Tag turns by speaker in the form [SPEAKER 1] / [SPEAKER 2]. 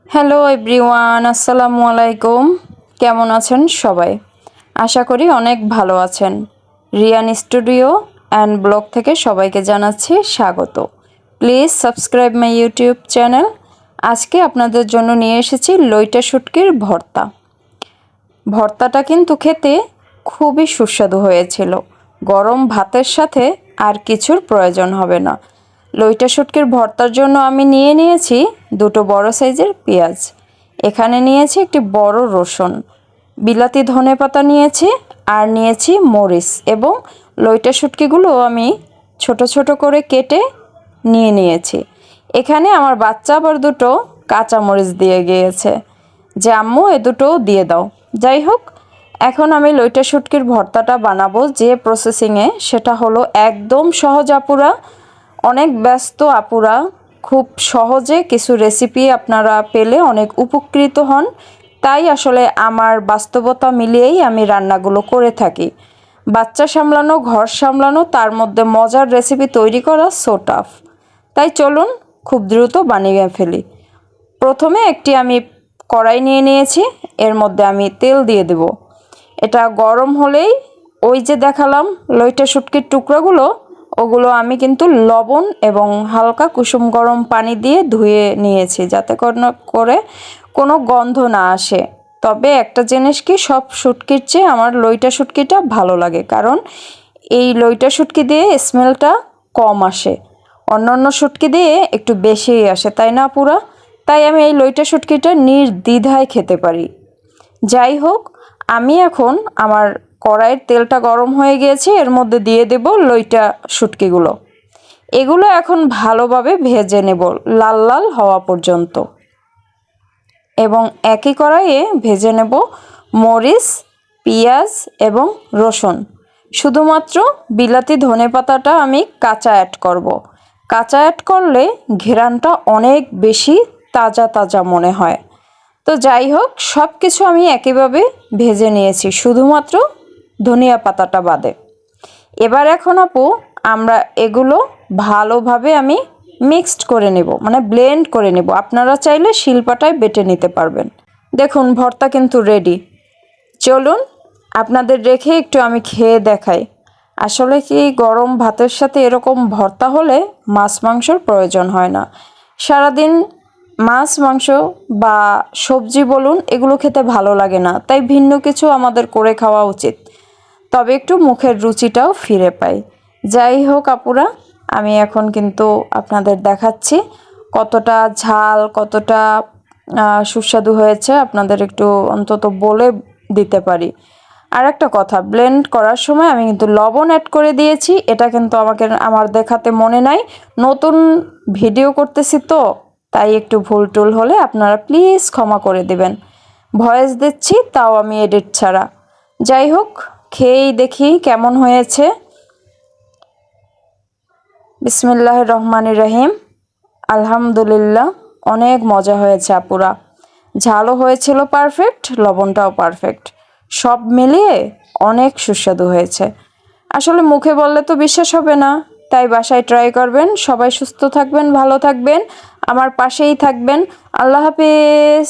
[SPEAKER 1] Hello everyone, আসসালামু আলাইকুম। কেমন আছেন সবাই? আশা করি অনেক ভালো আছেন। রিয়ান স্টুডিও অ্যান্ড ব্লগ থেকে সবাইকে জানাচ্ছি স্বাগত। Please subscribe my YouTube channel. আজকে আপনাদের জন্য নিয়ে এসেছি লইটা শুটকির ভর্তা। ভর্তাটা কিন্তু খেতে খুবই সুস্বাদু হয়েছিল। গরম ভাতের সাথে আর কিছুর প্রয়োজন হবে না। লইটা শুটকির ভর্তার জন্য আমি নিয়েছি দুটো বড় সাইজের পেঁয়াজ, এখানে নিয়েছি একটি বড় রসুন, বিলাতি ধনেপাতা নিয়েছি, আর নিয়েছি মরিচ এবং লইটা শুটকিগুলো আমি ছোট ছোট করে কেটে নিয়েছি। এখানে আমার বাচ্চা আবার দুটো কাঁচা মরিচ দিয়ে গিয়েছে যে আম্মু এ দুটোও দিয়ে দাও। যাই হোক, এখন আমি লইটা শুটকির ভর্তাটা বানাবো যে প্রসেসিংয়ে, সেটা হলো একদম সহজ আপুরা। অনেক ব্যস্ত আপুরা খুব সহজে কিছু রেসিপি আপনারা পেলে অনেক উপকৃত হন। তাই আসলে আমার বাস্তবতা মিলিয়েই আমি রান্নাগুলো করে থাকি। বাচ্চা সামলানো, ঘর সামলানো, তার মধ্যে মজার রেসিপি তৈরি করা সো টাফ। তাই চলুন খুব দ্রুত বানিয়ে ফেলি। প্রথমে একটি আমি কড়াই নিয়েছি, এর মধ্যে আমি তেল দিয়ে দেব। এটা গরম হলেই ওই যে দেখালাম লইটা শুটকির টুকরাগুলো, ওগুলো আমি কিন্তু লবণ এবং হালকা কুসুম গরম পানি দিয়ে ধুয়ে নিয়েছি যাতে করে কোনো গন্ধ না আসে। তবে একটা জিনিস কি, সব শুটকির চেয়ে আমার লইটা শুটকিটা ভালো লাগে, কারণ এই লইটা শুটকি দিয়ে স্মেলটা কম আসে, অন্যান্য শুটকি দিয়ে একটু বেশিই আসে, তাই না পুরা? তাই আমি এই লইটা শুটকিটা নির্দ্বিধায় খেতে পারি। যাই হোক, আমি এখন আমার কড়াইয়ের তেলটা গরম হয়ে গিয়েছে, এর মধ্যে দিয়ে দেব লইটা শুটকিগুলো। এগুলো এখন ভালোভাবে ভেজে নেব লাল লাল হওয়া পর্যন্ত, এবং একই কড়াইয়ে ভেজে নেব মরিচ, পেঁয়াজ এবং রসুন। শুধুমাত্র বিলাতি ধনেপাতাটা আমি কাঁচা অ্যাড করব। কাঁচা অ্যাড করলে ঘ্রাণটা অনেক বেশি তাজা তাজা মনে হয়। তো যাই হোক, সব কিছু আমি একইভাবে ভেজে নিয়েছি, শুধুমাত্র ধনিয়া পাতাটা বাদে। এবার এখন আপু আমরা এগুলো ভালোভাবে আমি মিক্সড করে নেব, মানে ব্লেন্ড করে নেব। আপনারা চাইলে শিলপাটায় বেটে নিতে পারবেন। দেখুন ভর্তা কিন্তু রেডি। চলুন আপনাদের রেখে একটু আমি খেয়ে দেখাই। আসলে কি, গরম ভাতের সাথে এরকম ভর্তা হলে মাছ মাংসর প্রয়োজন হয় না। সারাদিন মাছ মাংস বা সবজি বলুন, এগুলো খেতে ভালো লাগে না, তাই ভিন্ন কিছু আমাদের করে খাওয়া উচিত, তবে একটু মুখের রুচিটাও ফিরে পাই। যাই হোক আপুরা, আমি এখন কিন্তু আপনাদের দেখাচ্ছি কতটা ঝাল, কতটা সুস্বাদু হয়েছে, আপনাদের একটু অন্তত বলে দিতে পারি। আর একটা কথা, ব্লেন্ড করার সময় আমি কিন্তু লবণ অ্যাড করে দিয়েছি, এটা কিন্তু আমার দেখাতে মনে নাই, নতুন ভিডিও করতেছি তো, তাই একটু ভুল টুল হলে আপনারা প্লিজ ক্ষমা করে দিবেন। ভয়েস দিচ্ছি তাও আমি এডিট ছাড়া। যাই হোক, খেয়েই দেখি কেমন হয়েছে। বিসমিল্লাহির রহমানির রহিম। আলহামদুলিল্লাহ, অনেক মজা হয়েছে আপুরা। ঝালও হয়েছিল পারফেক্ট, লবণটাও পারফেক্ট, সব মিলিয়ে অনেক সুস্বাদু হয়েছে। আসলে মুখে বললে তো বিশ্বাস হবে না, তাই বাসায় ট্রাই করবেন। সবাই সুস্থ থাকবেন, ভালো থাকবেন, আমার পাশেই থাকবেন। আল্লাহ হাফেজ।